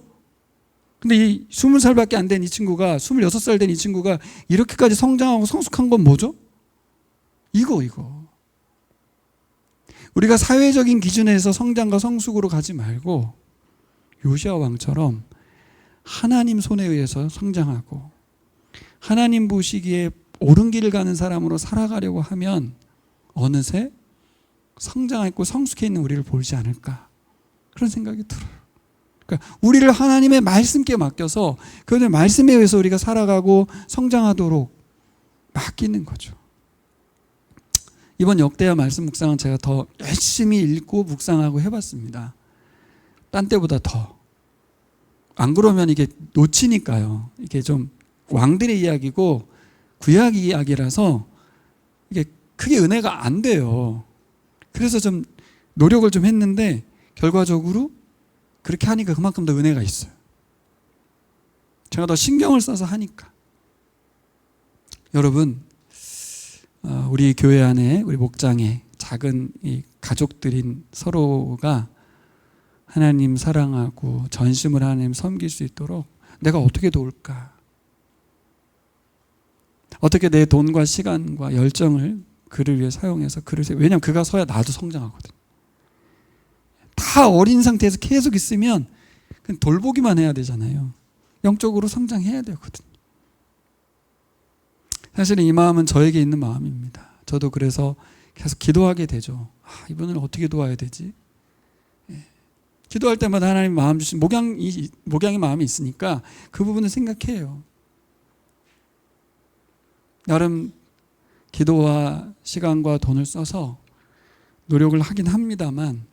근데 이 20살밖에 안 된 이 친구가 26살 된 이 친구가 이렇게까지 성장하고 성숙한 건 뭐죠? 이거 우리가 사회적인 기준에서 성장과 성숙으로 가지 말고 요시야 왕처럼 하나님 손에 의해서 성장하고 하나님 보시기에 옳은 길을 가는 사람으로 살아가려고 하면 어느새 성장했고 성숙해 있는 우리를 보이지 않을까 그런 생각이 들어요. 그러니까 우리를 하나님의 말씀께 맡겨서 그 말씀에 의해서 우리가 살아가고 성장하도록 맡기는 거죠. 이번 역대하 말씀 묵상은 제가 더 열심히 읽고 묵상하고 해봤습니다. 딴 때보다 더. 안 그러면 이게 놓치니까요. 이게 좀 왕들의 이야기고 구약 이야기라서 이게 크게 은혜가 안 돼요. 그래서 좀 노력을 좀 했는데 결과적으로 그렇게 하니까 그만큼 더 은혜가 있어요. 제가 더 신경을 써서 하니까. 여러분, 우리 교회 안에 우리 목장에 작은 이 가족들인 서로가 하나님 사랑하고 전심을 하나님 섬길 수 있도록 내가 어떻게 도울까? 어떻게 내 돈과 시간과 열정을 그를 위해 사용해서 그를 왜냐하면 그가 서야 나도 성장하거든. 다 어린 상태에서 계속 있으면 그냥 돌보기만 해야 되잖아요. 영적으로 성장해야 되거든. 사실은 이 마음은 저에게 있는 마음입니다. 저도 그래서 계속 기도하게 되죠. 이분을 어떻게 도와야 되지? 기도할 때마다 하나님 마음 주신 목양의 마음이 있으니까 그 부분을 생각해요. 나름 기도와 시간과 돈을 써서 노력을 하긴 합니다만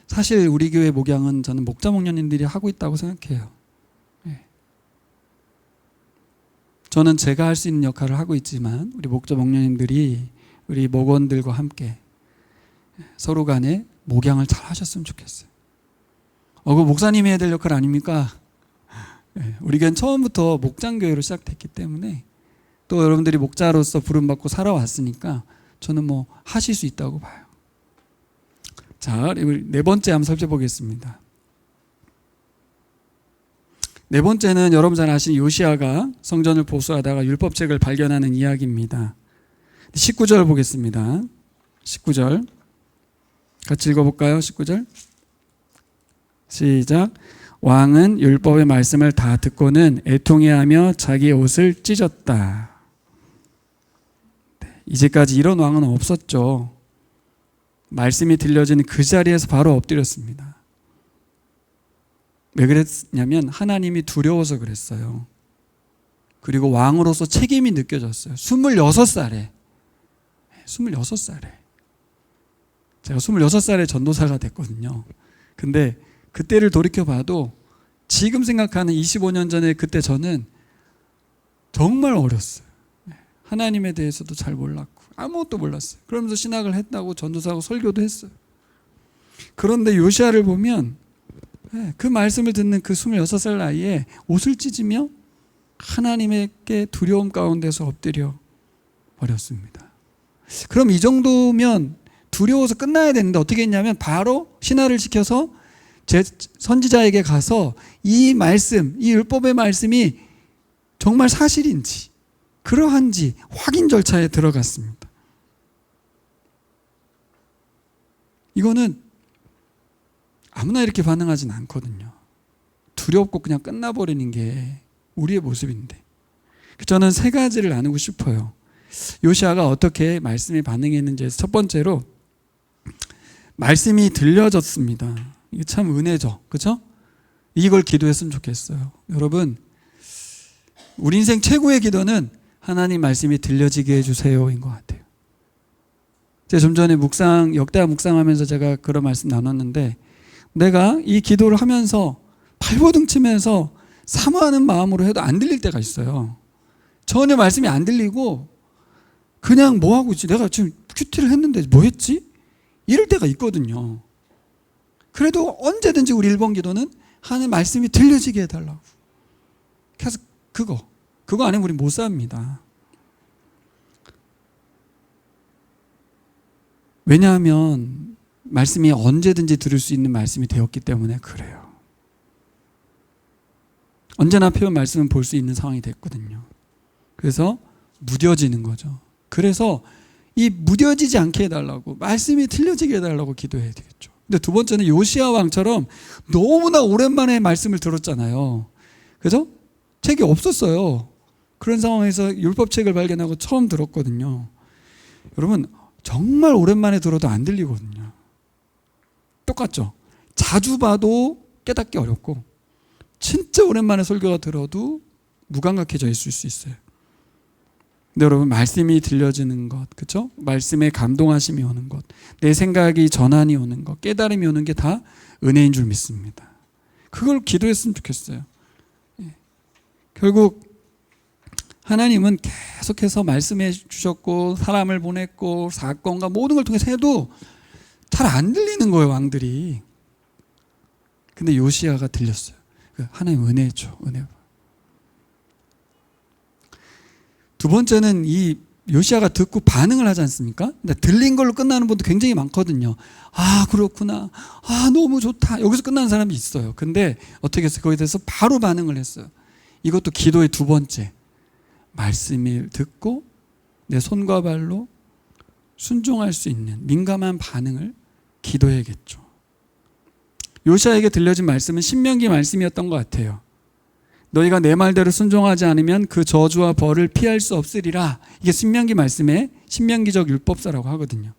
사실 우리 교회 목양은 저는 목자 목녀님들이 하고 있다고 생각해요. 저는 제가 할 수 있는 역할을 하고 있지만 우리 목자 목녀님들이 우리 목원들과 함께 서로 간에 목양을 잘 하셨으면 좋겠어요. 그 목사님이 해야 될 역할 아닙니까? 우리 교회는 처음부터 목장교회로 시작됐기 때문에 또 여러분들이 목자로서 부름받고 살아왔으니까 저는 뭐 하실 수 있다고 봐요. 자, 네 번째 한번 살펴보겠습니다. 네 번째는 여러분 잘 아시는 요시야가 성전을 보수하다가 율법책을 발견하는 이야기입니다. 19절 보겠습니다. 19절 같이 읽어볼까요? 19절 시작. 왕은 율법의 말씀을 다 듣고는 애통해하며 자기의 옷을 찢었다. 이제까지 이런 왕은 없었죠. 말씀이 들려지는 그 자리에서 바로 엎드렸습니다. 왜 그랬냐면 하나님이 두려워서 그랬어요. 그리고 왕으로서 책임이 느껴졌어요. 26살에 제가 26살에 전도사가 됐거든요. 근데 그때를 돌이켜봐도 지금 생각하는 25년 전에 그때 저는 정말 어렸어요. 하나님에 대해서도 잘 몰랐고 아무것도 몰랐어요. 그러면서 신학을 했다고 전도사하고 설교도 했어요. 그런데 요시야를 보면 그 말씀을 듣는 그 26살 나이에 옷을 찢으며 하나님께 두려움 가운데서 엎드려 버렸습니다. 그럼 이 정도면 두려워서 끝나야 되는데 어떻게 했냐면 바로 신하를 시켜서 제 선지자에게 가서 이 말씀, 이 율법의 말씀이 정말 사실인지 그러한지 확인 절차에 들어갔습니다. 이거는 아무나 이렇게 반응하진 않거든요. 두렵고 그냥 끝나버리는 게 우리의 모습인데 저는 세 가지를 나누고 싶어요. 요시야가 어떻게 말씀에 반응했는지에서 첫 번째로 말씀이 들려졌습니다. 이게 참 은혜죠. 그렇죠? 이걸 기도했으면 좋겠어요. 여러분 우리 인생 최고의 기도는 하나님 말씀이 들려지게 해주세요인 것 같아요. 제가 좀 전에 역대하 묵상하면서 제가 그런 말씀 나눴는데 내가 이 기도를 하면서 발버둥 치면서 사모하는 마음으로 해도 안 들릴 때가 있어요. 전혀 말씀이 안 들리고 그냥 뭐 하고 있지? 내가 지금 큐티를 했는데 뭐 했지? 이럴 때가 있거든요. 그래도 언제든지 우리 1번 기도는 하나님 말씀이 들려지게 해달라고. 그래서 그거 아니면 우리 못 삽니다. 왜냐하면 말씀이 언제든지 들을 수 있는 말씀이 되었기 때문에 그래요. 언제나 표현 말씀은 볼 수 있는 상황이 됐거든요. 그래서 무뎌지는 거죠. 그래서 이 무뎌지지 않게 해달라고 말씀이 들려지게 해달라고 기도해야 되겠죠. 근데 두 번째는 요시야 왕처럼 너무나 오랜만에 말씀을 들었잖아요. 그래서 책이 없었어요. 그런 상황에서 율법책을 발견하고 처음 들었거든요. 여러분 정말 오랜만에 들어도 안 들리거든요. 똑같죠. 자주 봐도 깨닫기 어렵고 진짜 오랜만에 설교가 들어도 무감각해져 있을 수 있어요. 근데 여러분 말씀이 들려지는 것, 그렇죠? 말씀에 감동하심이 오는 것, 내 생각이 전환이 오는 것, 깨달음이 오는 게 다 은혜인 줄 믿습니다. 그걸 기도했으면 좋겠어요. 결국 하나님은 계속해서 말씀해 주셨고 사람을 보냈고 사건과 모든 걸 통해서 해도 잘 안 들리는 거예요, 왕들이. 근데 요시야가 들렸어요. 하나님 은혜죠, 은혜. 두 번째는 이 요시야가 듣고 반응을 하지 않습니까? 근데 들린 걸로 끝나는 분도 굉장히 많거든요. 아, 그렇구나. 아, 너무 좋다. 여기서 끝나는 사람이 있어요. 근데 어떻게 했어요? 거기에 대해서 바로 반응을 했어요. 이것도 기도의 두 번째. 말씀을 듣고 내 손과 발로 순종할 수 있는 민감한 반응을 기도해야겠죠. 요시야에게 들려진 말씀은 신명기 말씀이었던 것 같아요. 너희가 내 말대로 순종하지 않으면 그 저주와 벌을 피할 수 없으리라. 이게 신명기 말씀의 신명기적 율법서라고 하거든요.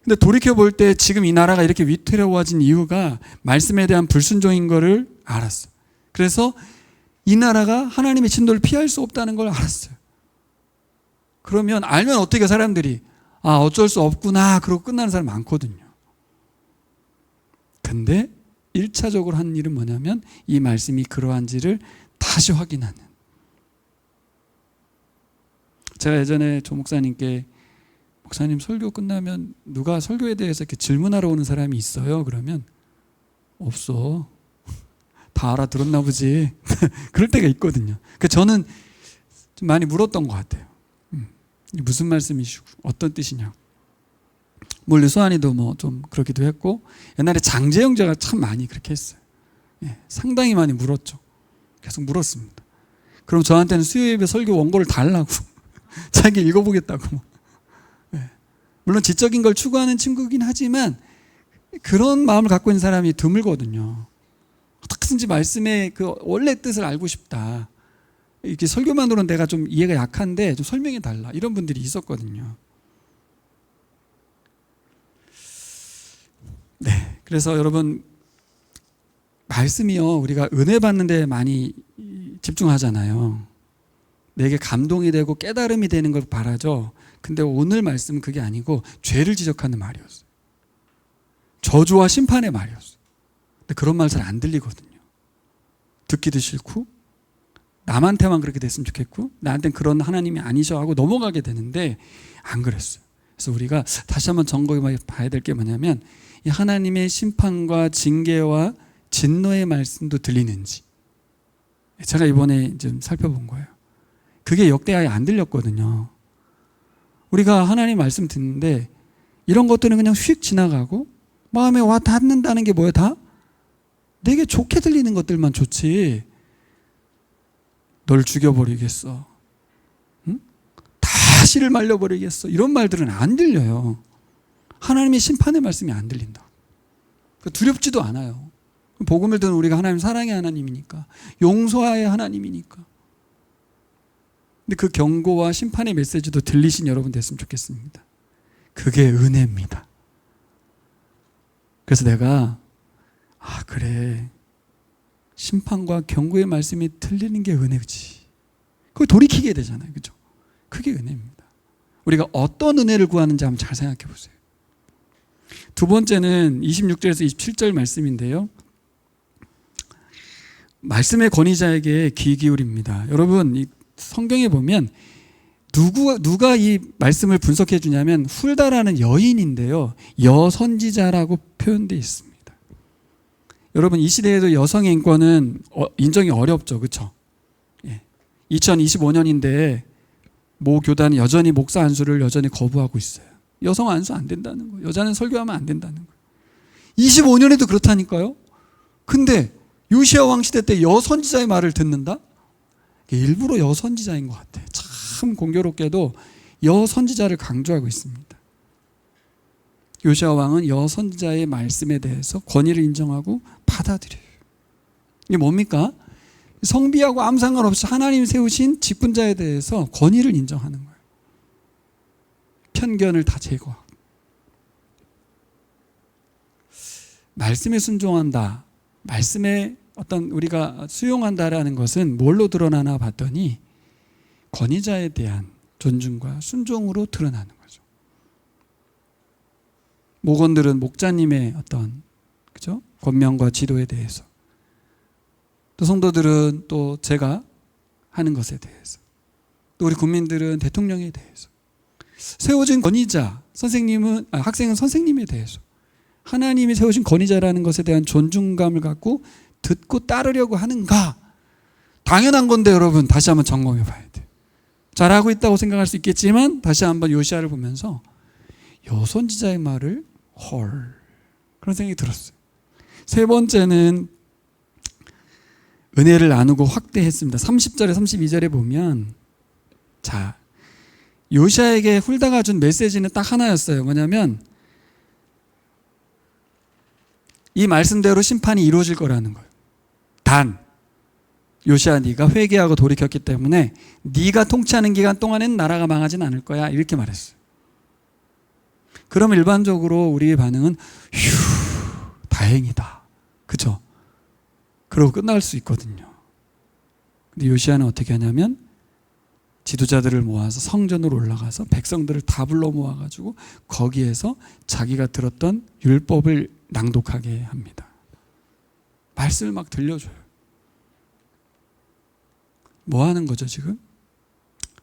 근데 돌이켜볼 때 지금 이 나라가 이렇게 위태로워진 이유가 말씀에 대한 불순종인 거를 알았어. 그래서 이 나라가 하나님의 진도를 피할 수 없다는 걸 알았어요. 그러면 알면 어떻게 사람들이 어쩔 수 없구나 그러고 끝나는 사람 많거든요. 근데 1차적으로 한 일은 뭐냐면 이 말씀이 그러한지를 다시 확인하는. 제가 예전에 조 목사님께 목사님 설교 끝나면 누가 설교에 대해서 이렇게 질문하러 오는 사람이 있어요? 그러면 없어. 다 알아들었나 보지. 그럴 때가 있거든요. 그러니까 저는 좀 많이 물었던 것 같아요. 무슨 말씀이시고 어떤 뜻이냐. 물론 수환이도 뭐 좀 그러기도 했고 옛날에 장재영 제가 참 많이 그렇게 했어요. 상당히 많이 물었죠. 계속 물었습니다. 그럼 저한테는 수요예배 설교 원고를 달라고 자기 읽어보겠다고. 네. 물론 지적인 걸 추구하는 친구긴 하지만 그런 마음을 갖고 있는 사람이 드물거든요. 어떻게든지 말씀의 그 원래 뜻을 알고 싶다. 이렇게 설교만으로는 내가 좀 이해가 약한데 좀 설명해 달라. 이런 분들이 있었거든요. 네. 그래서 여러분, 말씀이요, 우리가 은혜 받는 데 많이 집중하잖아요. 내게 감동이 되고 깨달음이 되는 걸 바라죠. 근데 오늘 말씀은 그게 아니고 죄를 지적하는 말이었어요. 저주와 심판의 말이었어요. 근데 그런 말 잘 안 들리거든요. 듣기도 싫고 남한테만 그렇게 됐으면 좋겠고 나한테는 그런 하나님이 아니셔 하고 넘어가게 되는데 안 그랬어요. 그래서 우리가 다시 한번 점검해 봐야 될 게 뭐냐면 이 하나님의 심판과 징계와 진노의 말씀도 들리는지 제가 이번에 좀 살펴본 거예요. 그게 역대하에 안 들렸거든요. 우리가 하나님 말씀 듣는데 이런 것들은 그냥 휙 지나가고 마음에 와 닿는다는 게 뭐예요? 다 내게 좋게 들리는 것들만 좋지. 널 죽여버리겠어. 응? 다 씨를 말려버리겠어. 이런 말들은 안 들려요. 하나님의 심판의 말씀이 안 들린다. 두렵지도 않아요. 복음을 듣는 우리가 하나님 사랑의 하나님이니까, 용서의 하나님이니까. 근데 그 경고와 심판의 메시지도 들리신 여러분 됐으면 좋겠습니다. 그게 은혜입니다. 그래서 내가 그래, 심판과 경고의 말씀이 들리는 게 은혜지. 그거 돌이키게 되잖아요. 그죠? 그게 은혜입니다. 우리가 어떤 은혜를 구하는지 한번 잘 생각해 보세요. 두 번째는 26절에서 27절 말씀인데요. 말씀의 권위자에게 귀 기울입니다. 여러분, 이 성경에 보면 누가 이 말씀을 분석해 주냐면 훌다라는 여인인데요. 여선지자라고 표현되어 있습니다. 여러분, 이 시대에도 여성의 인권은 인정이 어렵죠. 그렇죠? 2025년인데 모 교단은 여전히 목사 안수를 여전히 거부하고 있어요. 여성 안수 안 된다는 거예요. 여자는 설교하면 안 된다는 거예요. 25년에도 그렇다니까요. 근데 요시야 왕 시대 때 여선지자의 말을 듣는다? 일부러 여선지자인 것 같아요. 참 공교롭게도 여선지자를 강조하고 있습니다. 요시야 왕은 여선지자의 말씀에 대해서 권위를 인정하고 받아들여요. 이게 뭡니까? 성비하고 아무 상관없이 하나님 세우신 직분자에 대해서 권위를 인정하는 거예요. 편견을 다 제거하고. 말씀에 순종한다. 말씀에 어떤 우리가 수용한다라는 것은 뭘로 드러나나 봤더니 권위자에 대한 존중과 순종으로 드러나는 거죠. 목원들은 목자님의 어떤 그죠? 권면과 지도에 대해서, 또 성도들은 또 제가 하는 것에 대해서, 또 우리 국민들은 대통령에 대해서, 세워진 권위자 선생님은 학생은 선생님에 대해서 하나님이 세우신 권위자라는 것에 대한 존중감을 갖고 듣고 따르려고 하는가? 당연한 건데 여러분, 다시 한번 점검해 봐야 돼요. 잘하고 있다고 생각할 수 있겠지만 다시 한번 요시야를 보면서 여선지자의 말을 헐, 그런 생각이 들었어요. 세 번째는 은혜를 나누고 확대했습니다. 30절에 32절에 보면, 자, 요시야에게 훌다가 준 메시지는 딱 하나였어요. 뭐냐면 이 말씀대로 심판이 이루어질 거라는 거예요. 단 요시야, 네가 회개하고 돌이켰기 때문에 네가 통치하는 기간 동안에는 나라가 망하진 않을 거야, 이렇게 말했어요. 그럼 일반적으로 우리의 반응은 휴, 다행이다, 그죠? 그러고 끝날 수 있거든요. 근데 요시야는 어떻게 하냐면 지도자들을 모아서 성전으로 올라가서 백성들을 다 불러 모아가지고 거기에서 자기가 들었던 율법을 낭독하게 합니다. 말씀을 막 들려줘요. 뭐 하는 거죠 지금?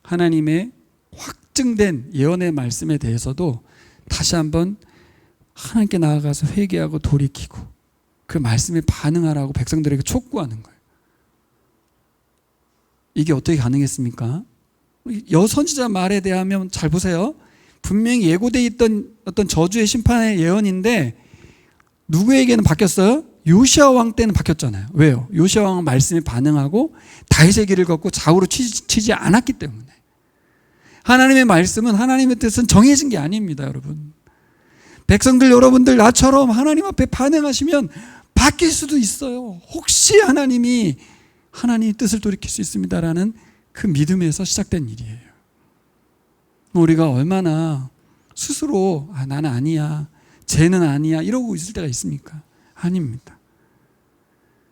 하나님의 확증된 예언의 말씀에 대해서도 다시 한번 하나님께 나아가서 회개하고 돌이키고 그 말씀에 반응하라고 백성들에게 촉구하는 거예요. 이게 어떻게 가능했습니까? 여선지자 말에 대하면 잘 보세요. 분명히 예고되어 있던 어떤 저주의 심판의 예언인데 누구에게는 바뀌었어요? 요시야 왕 때는 바뀌었잖아요. 왜요? 요시야 왕은 말씀에 반응하고 다윗의 길을 걷고 좌우로 치지 않았기 때문에. 하나님의 말씀은, 하나님의 뜻은 정해진 게 아닙니다, 여러분. 백성들 여러분들 나처럼 하나님 앞에 반응하시면 바뀔 수도 있어요. 혹시 하나님이 하나님의 뜻을 돌이킬 수 있습니다라는 그 믿음에서 시작된 일이에요. 우리가 얼마나 스스로 나는 아니야, 쟤는 아니야 이러고 있을 때가 있습니까? 아닙니다.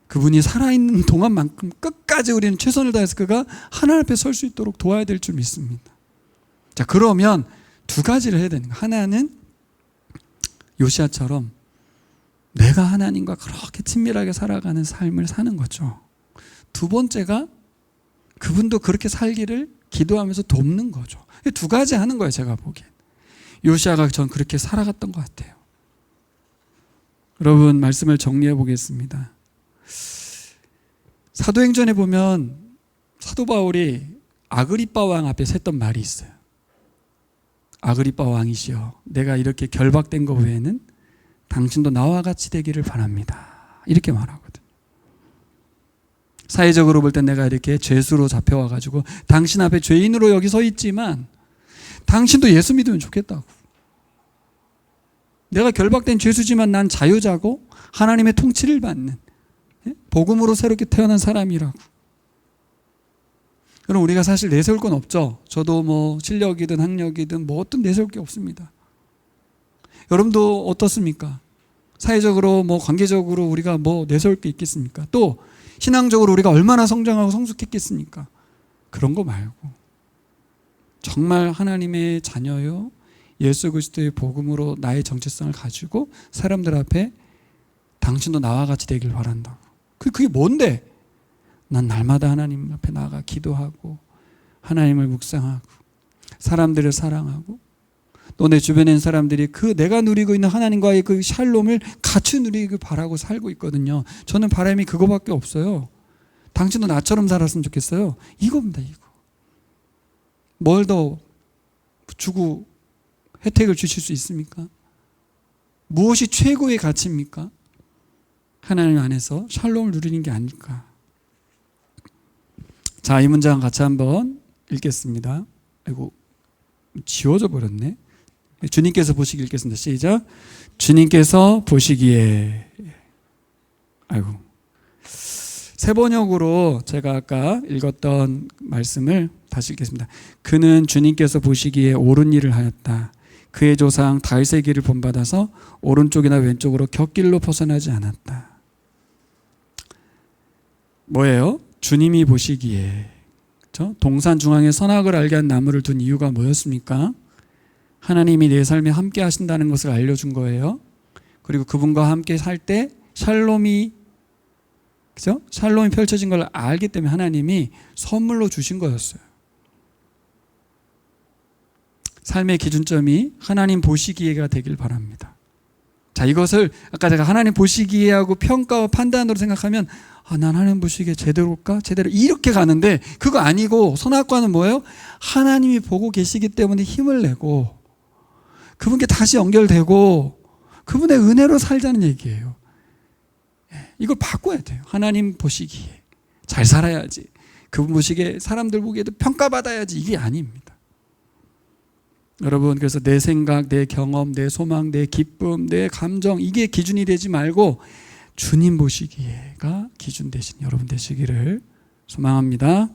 그분이 살아있는 동안만큼 끝까지 우리는 최선을 다해서 그가 하나님 앞에 설 수 있도록 도와야 될 줄 믿습니다. 자, 그러면 두 가지를 해야 되는 거예요. 하나는 요시야처럼 내가 하나님과 그렇게 친밀하게 살아가는 삶을 사는 거죠. 두 번째가 그분도 그렇게 살기를 기도하면서 돕는 거죠. 두 가지 하는 거예요, 제가 보기엔. 요시야가 전 그렇게 살아갔던 것 같아요. 여러분, 말씀을 정리해 보겠습니다. 사도행전에 보면 사도 바울이 아그리빠 왕 앞에서 했던 말이 있어요. 아그리빠 왕이시여, 내가 이렇게 결박된 것 외에는 당신도 나와 같이 되기를 바랍니다. 이렇게 말하거든요. 사회적으로 볼 땐 내가 이렇게 죄수로 잡혀와가지고 당신 앞에 죄인으로 여기 서 있지만 당신도 예수 믿으면 좋겠다고. 내가 결박된 죄수지만 난 자유자고 하나님의 통치를 받는 복음으로 새롭게 태어난 사람이라고. 그럼 우리가 사실 내세울 건 없죠. 저도 뭐 실력이든 학력이든 뭐 어떤 내세울 게 없습니다. 여러분도 어떻습니까? 사회적으로 뭐 관계적으로 우리가 뭐 내세울 게 있겠습니까? 또 신앙적으로 우리가 얼마나 성장하고 성숙했겠습니까? 그런 거 말고 정말 하나님의 자녀요, 예수 그리스도의 복음으로 나의 정체성을 가지고 사람들 앞에 당신도 나와 같이 되길 바란다고. 그게 뭔데? 난 날마다 하나님 앞에 나아가 기도하고 하나님을 묵상하고 사람들을 사랑하고 또 내 주변에 있는 사람들이 그 내가 누리고 있는 하나님과의 그 샬롬을 같이 누리길 바라고 살고 있거든요. 저는 바람이 그거밖에 없어요. 당신도 나처럼 살았으면 좋겠어요. 이겁니다, 이거. 뭘 더 주고 혜택을 주실 수 있습니까? 무엇이 최고의 가치입니까? 하나님 안에서 샬롬을 누리는 게 아닐까. 자, 이 문장 같이 한번 읽겠습니다. 아이고, 지워져 버렸네. 주님께서 보시기 읽겠습니다. 시작. 주님께서 보시기에. 아이고. 새 번역으로 제가 아까 읽었던 말씀을 다시 읽겠습니다. 그는 주님께서 보시기에 옳은 일을 하였다. 그의 조상 다윗의 길을 본받아서 오른쪽이나 왼쪽으로 곁길로 벗어나지 않았다. 뭐예요? 주님이 보시기에. 그렇죠? 동산 중앙에 선악을 알게 한 나무를 둔 이유가 뭐였습니까? 하나님이 내 삶에 함께 하신다는 것을 알려준 거예요. 그리고 그분과 함께 살 때 샬롬이, 그죠? 샬롬이 펼쳐진 걸 알기 때문에 하나님이 선물로 주신 거였어요. 삶의 기준점이 하나님 보시기에가 되길 바랍니다. 자, 이것을 아까 제가 하나님 보시기에하고 평가와 판단으로 생각하면 난 하나님 보시기에 제대로일까? 제대로 이렇게 가는데 그거 아니고 선악과는 뭐예요? 하나님이 보고 계시기 때문에 힘을 내고 그분께 다시 연결되고 그분의 은혜로 살자는 얘기예요. 이걸 바꿔야 돼요. 하나님 보시기에 잘 살아야지. 그분 보시기에 사람들 보기에도 평가받아야지. 이게 아닙니다. 여러분, 그래서 내 생각, 내 경험, 내 소망, 내 기쁨, 내 감정 이게 기준이 되지 말고 주님 보시기에가 기준 되신 여러분 되시기를 소망합니다.